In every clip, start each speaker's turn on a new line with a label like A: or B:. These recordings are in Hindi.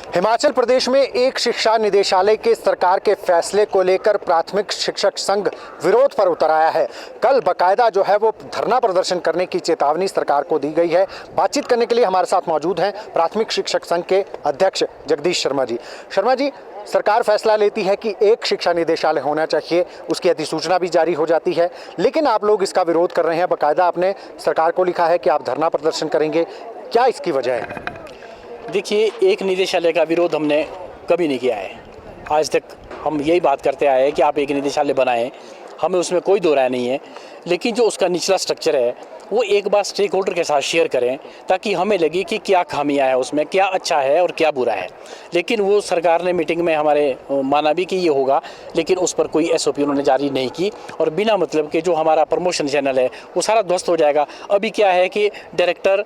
A: हिमाचल प्रदेश में एक शिक्षा निदेशालय के सरकार के फैसले को लेकर प्राथमिक शिक्षक संघ विरोध पर उतर आया है। कल बकायदा जो है वो धरना प्रदर्शन करने की चेतावनी सरकार को दी गई है। बातचीत करने के लिए हमारे साथ मौजूद हैं प्राथमिक शिक्षक संघ के अध्यक्ष जगदीश शर्मा जी। सरकार फैसला लेती है कि एक शिक्षा निदेशालय होना चाहिए, उसकी अधिसूचना भी जारी हो जाती है, लेकिन आप लोग इसका विरोध कर रहे हैं। बकायदा आपने सरकार को लिखा है कि आप धरना प्रदर्शन करेंगे, क्या इसकी वजह है?
B: देखिए, एक निदेशालय का विरोध हमने कभी नहीं किया है। आज तक हम यही बात करते आए हैं कि आप एक निदेशालय बनाएं, हमें उसमें कोई दो राय नहीं है। लेकिन जो उसका निचला स्ट्रक्चर है वो एक बार स्टेक होल्डर के साथ शेयर करें ताकि हमें लगे कि क्या खामियां है उसमें, क्या अच्छा है और क्या बुरा है। लेकिन वो सरकार ने मीटिंग में हमारे माना भी कि ये होगा, लेकिन उस पर कोई एसओपी उन्होंने जारी नहीं की और बिना मतलब के जो हमारा प्रमोशन चैनल है वो सारा ध्वस्त हो जाएगा। अभी क्या है कि डायरेक्टर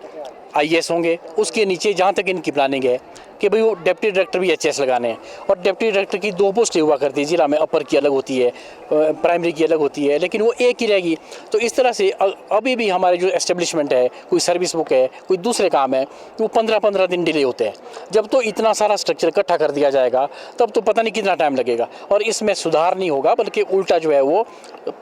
B: आईएएस होंगे, उसके नीचे जहाँ तक इनकी प्लानिंग है कि भाई वो डिप्टी डायरेक्टर भी एचएस लगाने हैं और डिप्टी डायरेक्टर की दो पोस्टें हुआ करती है जिला में, अपर की अलग होती है, प्राइमरी की अलग होती है, लेकिन वो एक ही रहेगी। तो इस तरह से अभी भी हमारे जो एस्टेब्लिशमेंट है, कोई सर्विस बुक है, कोई दूसरे काम है, तो वो 15-15 दिन डिले होते हैं। जब तो इतना सारा स्ट्रक्चर इकट्ठा कर दिया जाएगा तब तो पता नहीं कितना टाइम लगेगा और इसमें सुधार नहीं होगा, बल्कि उल्टा जो है वो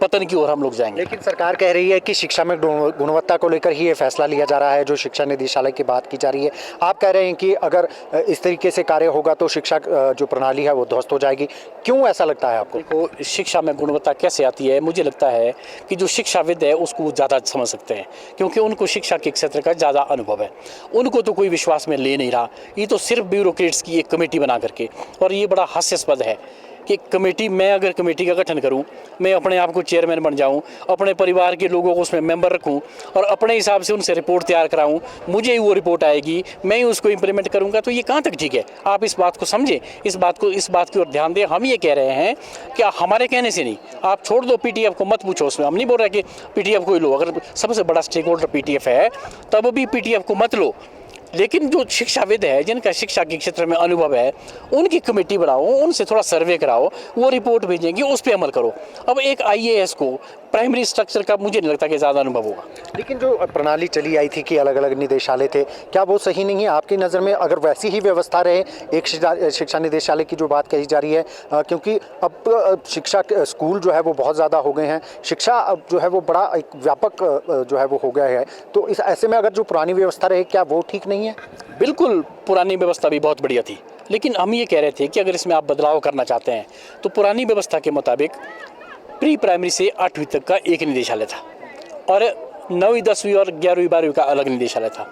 B: पतन की ओर हम लोग जाएंगे।
A: लेकिन सरकार कह रही है कि शिक्षा में गुणवत्ता को लेकर ही ये फैसला लिया जा रहा है, जो शिक्षा निदेशालय की बात की जा रही है। आप कह रहे हैं कि अगर इस तरीके से कार्य होगा तो शिक्षा जो प्रणाली है वो ध्वस्त हो जाएगी। क्यों ऐसा लगता है आपको?
B: देखो, शिक्षा में गुणवत्ता कैसे आती है, मुझे लगता है कि जो शिक्षाविद है उसको ज़्यादा समझ सकते हैं, क्योंकि उनको शिक्षा के क्षेत्र का ज़्यादा अनुभव है। उनको तो कोई विश्वास में ले नहीं रहा, ये तो सिर्फ ब्यूरोक्रेट्स की एक कमेटी बना करके। और ये बड़ा हास्यास्पद है कि कमेटी, मैं अगर कमेटी का गठन करूं, मैं अपने आप को चेयरमैन बन जाऊं, अपने परिवार के लोगों को उसमें मेंबर रखूं और अपने हिसाब से उनसे रिपोर्ट तैयार कराऊं, मुझे ही वो रिपोर्ट आएगी, मैं ही उसको इम्प्लीमेंट करूंगा, तो ये कहाँ तक ठीक है? आप इस बात को समझें, इस बात की ओर ध्यान दें। हम ये कह रहे हैं कि हमारे कहने से नहीं, आप छोड़ दो, पीटीएफ को मत पूछो उसमें। हम नहीं बोल रहे कि पीटीएफ को ही लो, अगर सबसे बड़ा स्टेक होल्डर पीटीएफ है तब भी पीटीएफ को मत लो। लेकिन जो शिक्षाविद है, जिनका शिक्षा के क्षेत्र में अनुभव है, उनकी कमेटी बनाओ, उनसे थोड़ा सर्वे कराओ, वो रिपोर्ट भेजेंगे, उस पर अमल करो। अब एक आईएएस को प्राइमरी स्ट्रक्चर का मुझे नहीं लगता कि ज़्यादा अनुभव होगा।
A: लेकिन जो प्रणाली चली आई थी कि अलग अलग निदेशालय थे, क्या वो सही नहीं है आपकी नज़र में? अगर वैसी ही व्यवस्था रहे, एक शिक्षा निदेशालय की जो बात कही जा रही है, क्योंकि अब शिक्षा स्कूल जो है वो बहुत ज़्यादा हो गए हैं, शिक्षा अब जो है वो बड़ा एक व्यापक जो है वो हो गया है, तो इस ऐसे में अगर जो पुरानी व्यवस्था रहे, क्या वो ठीक नहीं है?
B: बिल्कुल, पुरानी व्यवस्था भी बहुत बढ़िया थी, लेकिन हम ये कह रहे थे कि अगर इसमें आप बदलाव करना चाहते हैं तो पुरानी व्यवस्था के मुताबिक प्री प्राइमरी से 8वीं तक का एक निदेशालय था और 9वीं 10वीं और 11वीं 12वीं का अलग निदेशालय था।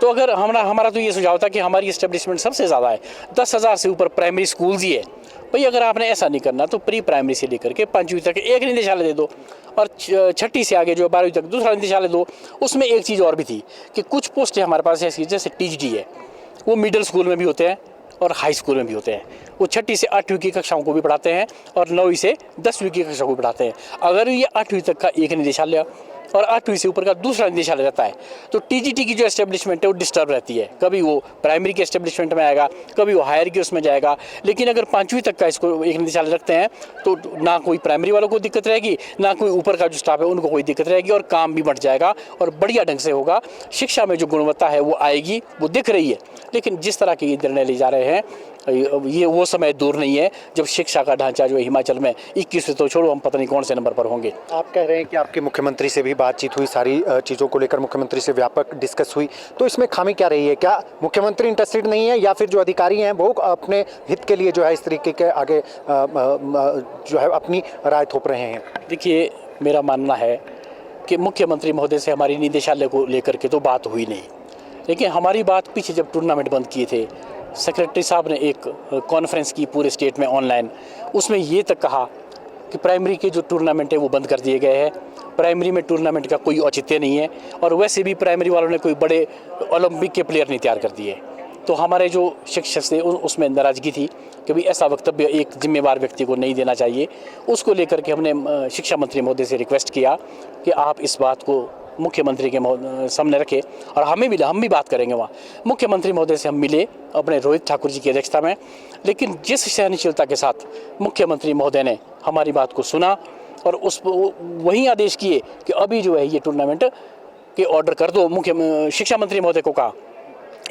B: तो अगर हमारा तो ये सुझाव था कि हमारी इस्टेब्लिशमेंट सबसे ज़्यादा है, 10,000 से ऊपर प्राइमरी स्कूल्स ही है भाई। अगर आपने ऐसा नहीं करना तो प्री प्राइमरी से लेकर के 5वीं तक एक निदेशालय दे दो और 6ठी से आगे जो 12वीं तक दूसरा निदेशालय दो। उसमें एक चीज़ और भी थी कि कुछ पोस्टें हमारे पास ऐसी, जैसे टीजीटी है, वो मिडिल स्कूल में भी होते हैं और हाई स्कूल में भी होते हैं। वो 6ठी से 8वीं की कक्षाओं को भी पढ़ाते हैं और 9वीं से 10वीं की कक्षाओं को पढ़ाते हैं। अगर ये 8वीं तक का एक निदेशालय और 8वीं से ऊपर का दूसरा निदेशालय रहता है तो टीजीटी की जो एस्टेब्लिशमेंट है वो डिस्टर्ब रहती है। कभी वो प्राइमरी के एस्टेब्लिशमेंट में आएगा, कभी वो हायर के उसमें जाएगा। लेकिन अगर 5वीं तक का इसको एक निदेशालय रखते हैं तो ना कोई प्राइमरी वालों को दिक्कत रहेगी, ना कोई ऊपर का जो स्टाफ है उनको कोई दिक्कत रहेगी और काम भी बढ़ जाएगा और बढ़िया ढंग से होगा। शिक्षा में जो गुणवत्ता है वो आएगी, वो दिख रही है। लेकिन जिस तरह के ये निर्णय ले जा रहे हैं, ये वो समय दूर नहीं है जब शिक्षा का ढांचा जो है हिमाचल में 21 तो छोड़ो, हम पता नहीं कौन से नंबर पर होंगे।
A: आप कह रहे हैं कि आपके मुख्यमंत्री से भी बातचीत हुई, सारी चीज़ों को लेकर मुख्यमंत्री से व्यापक डिस्कस हुई, तो इसमें खामी क्या रही है? क्या मुख्यमंत्री इंटरेस्टेड नहीं है या फिर जो अधिकारी हैं वो अपने हित के लिए जो है इस तरीके के आगे जो है अपनी राय थोप रहे हैं?
B: देखिए, मेरा मानना है कि मुख्यमंत्री महोदय से हमारी निदेशालय को लेकर के तो बात हुई नहीं, लेकिन हमारी बात पीछे जब टूर्नामेंट बंद किए थे, सेक्रेटरी साहब ने एक कॉन्फ्रेंस की पूरे स्टेट में ऑनलाइन, उसमें ये तक कहा कि प्राइमरी के जो टूर्नामेंट है वो बंद कर दिए गए हैं, प्राइमरी में टूर्नामेंट का कोई औचित्य नहीं है और वैसे भी प्राइमरी वालों ने कोई बड़े ओलंपिक के प्लेयर नहीं तैयार कर दिए। तो हमारे जो शिक्षक थे उसमें नाराज़गी थी कि भाई ऐसा वक्तव्य एक जिम्मेवार व्यक्ति को नहीं देना चाहिए। उसको लेकर के हमने शिक्षा मंत्री महोदय से रिक्वेस्ट किया कि आप इस बात को मुख्यमंत्री के सामने रखे और हम भी बात करेंगे वहाँ। मुख्यमंत्री महोदय से हम मिले अपने रोहित ठाकुर जी की अध्यक्षता में, लेकिन जिस सहनशीलता के साथ मुख्यमंत्री महोदय ने हमारी बात को सुना और वही आदेश किए कि अभी जो है ये टूर्नामेंट के ऑर्डर कर दो। शिक्षा मंत्री महोदय को कहा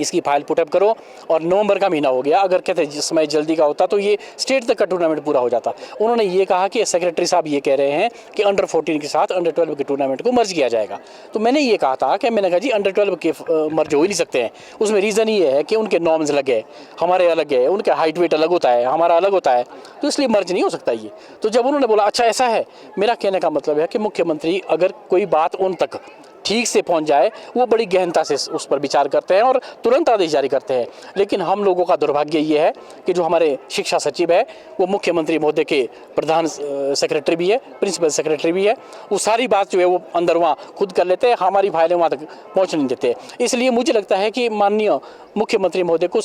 B: इसकी फाइल पुटअप करो। और नवंबर का महीना हो गया, अगर कहते जिस समय जल्दी का होता तो ये स्टेट तक का टूर्नामेंट पूरा हो जाता। उन्होंने ये कहा कि सेक्रेटरी साहब ये कह रहे हैं कि अंडर 14 के साथ अंडर 12 के टूर्नामेंट को मर्ज किया जाएगा। तो मैंने ये कहा था कि मैंने कहा जी अंडर 12 के मर्ज हो ही नहीं सकते हैं। उसमें रीज़न ये है कि उनके नॉर्म्स अलग है, हमारे अलग है, उनका हाइट वेट अलग होता है, हमारा अलग होता है, तो इसलिए मर्ज नहीं हो सकता ये। तो जब उन्होंने बोला अच्छा ऐसा है, मेरा कहने का मतलब है कि मुख्यमंत्री अगर कोई बात उन तक ठीक से पहुंच जाए, वो बड़ी गहनता से उस पर विचार करते हैं और तुरंत आदेश जारी करते हैं। लेकिन हम लोगों का दुर्भाग्य ये है कि जो हमारे शिक्षा सचिव है वो मुख्यमंत्री महोदय के प्रधान सेक्रेटरी भी है, प्रिंसिपल सेक्रेटरी भी है। वो सारी बात जो है वो अंदर वहाँ खुद कर लेते हैं, हमारी फाइलें वहाँ तक पहुँच नहीं देते। इसलिए मुझे लगता है कि माननीय मुख्यमंत्री महोदय को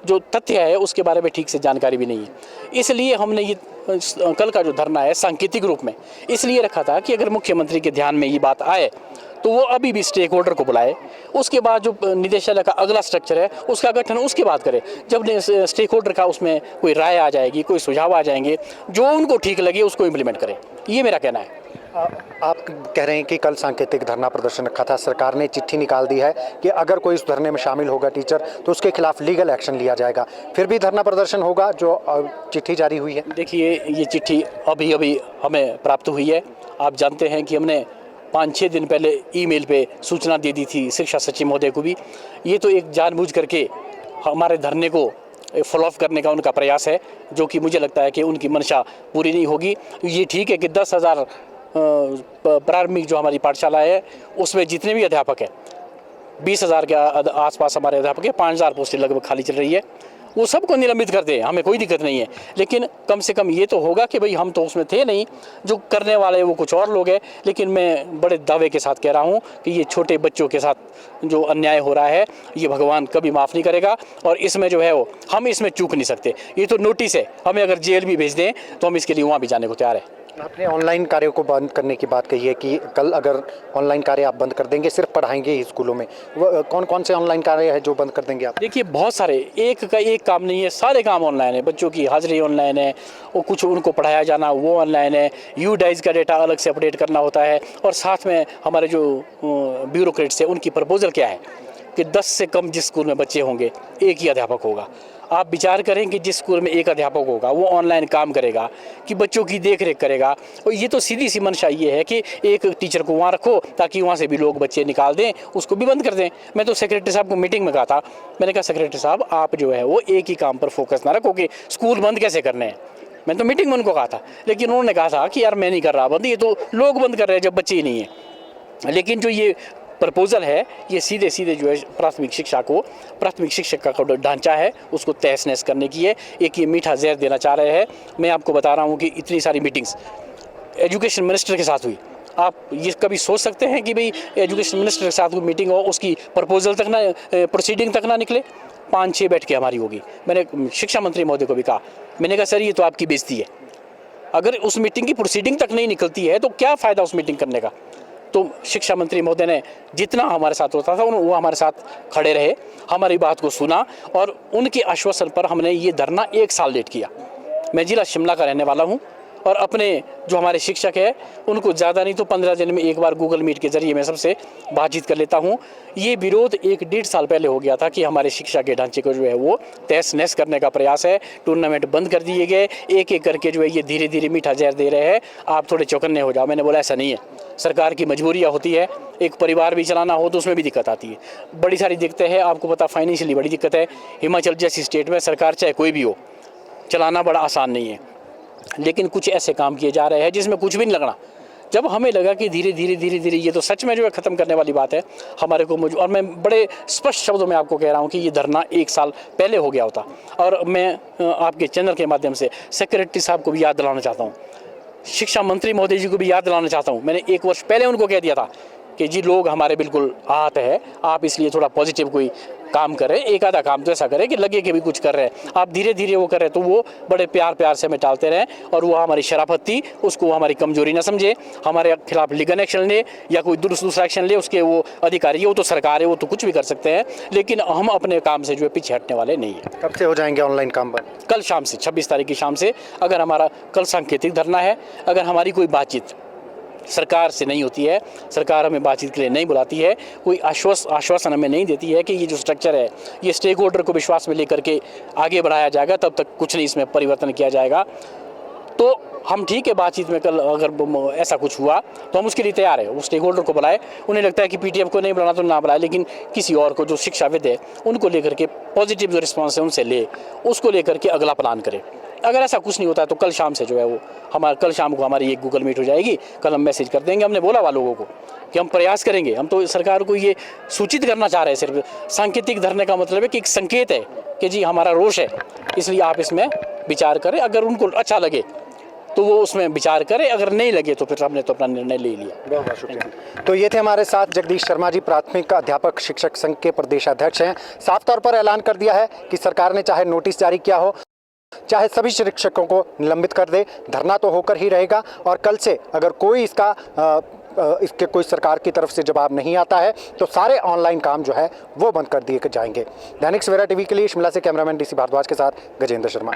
B: जो तथ्य है उसके बारे में ठीक से जानकारी भी नहीं है। इसलिए हमने ये कल का जो धरना है सांकेतिक रूप में इसलिए रखा था कि अगर मुख्यमंत्री के ध्यान में ये बात आए तो वो अभी भी स्टेक होल्डर को बुलाए, उसके बाद जो निदेशालय का अगला स्ट्रक्चर है उसका गठन उसके बाद करे। जब स्टेक होल्डर का उसमें कोई राय आ जाएगी, कोई सुझाव आ जाएंगे, जो उनको ठीक लगे उसको इम्प्लीमेंट करें, ये मेरा कहना है।
A: आप कह रहे हैं कि कल सांकेतिक धरना प्रदर्शन रखा था, सरकार ने चिट्ठी निकाल दी है कि अगर कोई इस धरने में शामिल होगा टीचर तो उसके खिलाफ लीगल एक्शन लिया जाएगा, फिर भी धरना प्रदर्शन होगा जो चिट्ठी जारी हुई है?
B: देखिए ये चिट्ठी अभी अभी हमें प्राप्त हुई है। आप जानते हैं कि हमने 5-6 दिन पहले ईमेल पे सूचना दे दी थी शिक्षा सचिव महोदय को भी। ये तो एक जानबूझ करके हमारे धरने को फॉलो अप करने का उनका प्रयास है, जो कि मुझे लगता है कि उनकी मंशा पूरी नहीं होगी। ये ठीक है कि 10,000 प्रारंभिक जो हमारी पाठशाला है उसमें जितने भी अध्यापक हैं 20,000 के आसपास हमारे अध्यापक हैं, 5,000 पोस्टें लगभग खाली चल रही है, वो सबको निलंबित कर दें, हमें कोई दिक्कत नहीं है। लेकिन कम से कम ये तो होगा कि भाई हम तो उसमें थे नहीं, जो करने वाले वो कुछ और लोग हैं। लेकिन मैं बड़े दावे के साथ कह रहा हूँ कि ये छोटे बच्चों के साथ जो अन्याय हो रहा है ये भगवान कभी माफ़ नहीं करेगा। और इसमें जो है वो हम इसमें चूक नहीं सकते। ये तो नोटिस है, हमें अगर जेल भी भेज दें तो हम इसके लिए वहाँ भी जाने को तैयार है।
A: आपने ऑनलाइन कार्यों को बंद करने की बात कही है कि कल अगर ऑनलाइन कार्य आप बंद कर देंगे, सिर्फ पढ़ाएंगे ही स्कूलों में, वो कौन कौन से ऑनलाइन कार्य है जो बंद कर देंगे आप?
B: देखिए बहुत सारे, एक का एक काम नहीं है, सारे काम ऑनलाइन है। बच्चों की हाजिरी ऑनलाइन है, और कुछ उनको पढ़ाया जाना वो ऑनलाइन है। यूडाइज का डेटा अलग से अपडेट करना होता है। और साथ में हमारे जो ब्यूरोक्रेट्स हैं उनकी प्रपोजल क्या है कि 10 से कम जिस स्कूल में बच्चे होंगे एक ही अध्यापक होगा। आप विचार करें कि जिस स्कूल में एक अध्यापक होगा वो ऑनलाइन काम करेगा कि बच्चों की देख रेख करेगा। और ये तो सीधी सी मंशा ये है कि एक टीचर को वहाँ रखो ताकि वहाँ से भी लोग बच्चे निकाल दें, उसको भी बंद कर दें। मैं तो सेक्रेटरी साहब को मीटिंग में कहा था, मैंने कहा सेक्रेटरी साहब आप जो है वो एक ही काम पर फोकस ना रखो कि स्कूल बंद कैसे करने हैं। मैंने तो मीटिंग में उनको कहा था, लेकिन उन्होंने कहा था कि यार मैं नहीं कर रहा बंद, ये तो लोग बंद कर रहे हैं जब बच्चे ही नहीं है। लेकिन जो ये प्रपोजल है ये सीधे सीधे जो है प्राथमिक शिक्षक का ढांचा है उसको तहस नहस करने की है। एक ये मीठा जहर देना चाह रहे हैं। मैं आपको बता रहा हूँ कि इतनी सारी मीटिंग्स एजुकेशन मिनिस्टर के साथ हुई, आप ये कभी सोच सकते हैं कि भाई एजुकेशन मिनिस्टर के साथ कोई मीटिंग हो उसकी प्रपोजल तक ना, प्रोसीडिंग तक ना निकले। 5-6 बैठ के हमारी होगी। मैंने शिक्षा मंत्री महोदय को भी कहा, मैंने कहा सर ये तो आपकी बेइज्जती है, अगर उस मीटिंग की प्रोसीडिंग तक नहीं निकलती है तो क्या फ़ायदा उस मीटिंग करने का। तो शिक्षा मंत्री महोदय ने जितना हमारे साथ होता था वो हमारे साथ खड़े रहे, हमारी बात को सुना और उनके आश्वासन पर हमने ये धरना 1 साल लेट किया। मैं जिला शिमला का रहने वाला हूँ और अपने जो हमारे शिक्षक है उनको ज़्यादा नहीं तो 15 दिन में एक बार गूगल मीट के ज़रिए मैं सबसे बातचीत कर लेता हूँ। ये विरोध 1-1.5 साल पहले हो गया था कि हमारे शिक्षा के ढांचे को जो है वो तहस नहस करने का प्रयास है। टूर्नामेंट बंद कर दिए गए, एक एक करके जो है ये धीरे धीरे मीठा जहर दे रहे हैं, आप थोड़े चौकन्ने हो जाओ। मैंने बोला ऐसा नहीं है, सरकार की मजबूरियाँ होती है, एक परिवार भी चलाना हो तो उसमें भी दिक्कत आती है, बड़ी सारी दिक्कतें हैं। आपको पता फाइनेंशियली बड़ी दिक्कत है। हिमाचल जैसी स्टेट में सरकार चाहे कोई भी हो चलाना बड़ा आसान नहीं है। लेकिन कुछ ऐसे काम किए जा रहे हैं जिसमें कुछ भी नहीं लगना। जब हमें लगा कि धीरे धीरे ये तो सच में जो है ख़त्म करने वाली बात है हमारे को और मैं बड़े स्पष्ट शब्दों में आपको कह रहा हूँ कि ये धरना 1 साल पहले हो गया होता। और मैं आपके चैनल के माध्यम से सेक्रेटरी साहब को भी याद दिलाना चाहता हूँ, शिक्षा मंत्री महोदय जी को भी याद दिलाना चाहता हूँ। मैंने 1 वर्ष पहले उनको कह दिया था कि जी लोग हमारे बिल्कुल आहत है, आप इसलिए थोड़ा पॉजिटिव कोई काम करें, एक आधा काम तो ऐसा करें कि लगे कि भी कुछ कर रहे हैं। आप धीरे धीरे वो कर रहे हैं तो वो बड़े प्यार से हमें टालते रहें और वो हमारी शराफत थी, उसको हमारी कमजोरी ना समझे, हमारे खिलाफ लीगल एक्शन ले या कोई दूसरा एक्शन ले, उसके वो अधिकारी है, वो तो सरकार है, वो तो कुछ भी कर सकते हैं। लेकिन हम अपने काम से जो है पीछे हटने वाले नहीं हैं।
A: कब से हो जाएंगे ऑनलाइन काम बंद?
B: कल शाम से, 26 तारीख की शाम से। अगर हमारा कल सांकेतिक धरना है, अगर हमारी कोई बातचीत सरकार से नहीं होती है। सरकार हमें बातचीत के लिए नहीं बुलाती है, कोई आश्वासन हमें नहीं देती है कि ये जो स्ट्रक्चर है ये स्टेक होल्डर को विश्वास में लेकर के आगे बढ़ाया जाएगा, तब तक कुछ नहीं इसमें परिवर्तन किया जाएगा। तो हम ठीक है, बातचीत में कल अगर ऐसा कुछ हुआ तो हम उसके लिए तैयार है। वो स्टेक होल्डर को बुलाए, उन्हें लगता है कि पीटीएफ को नहीं बुलाना तो ना बुलाए, लेकिन किसी और को जो शिक्षाविद है उनको लेकर के पॉजिटिव जो रिस्पॉन्स है उनसे ले, उसको लेकर के अगला प्लान करे। अगर ऐसा कुछ नहीं होता है तो कल शाम से जो है वो कल शाम को हमारी एक गूगल मीट हो जाएगी। कल हम मैसेज कर देंगे, हमने बोला लोगों को कि हम प्रयास करेंगे। हम तो सरकार को ये सूचित करना चाह रहे हैं, सिर्फ सांकेतिक धरने का मतलब है कि एक संकेत है कि जी हमारा रोष है, इसलिए आप इसमें विचार करें। अगर उनको अच्छा लगे तो वो उसमें विचार करें, अगर नहीं लगे तो फिर हमने तो अपना निर्णय ले लिया।
A: बहुत बहुत शुक्रिया। तो ये थे हमारे साथ जगदीश शर्मा जी, प्राथमिक अध्यापक शिक्षक संघ के प्रदेशाध्यक्ष हैं। साफ तौर पर ऐलान कर दिया है कि सरकार ने चाहे नोटिस जारी किया हो, चाहे सभी शिक्षकों को निलंबित कर दे, धरना तो होकर ही रहेगा। और कल से अगर कोई इसके कोई सरकार की तरफ से जवाब नहीं आता है तो सारे ऑनलाइन काम जो है वो बंद कर दिए जाएंगे। दैनिक सवेरा टीवी के लिए शिमला से कैमरामैन डीसी भारद्वाज के साथ गजेंद्र शर्मा।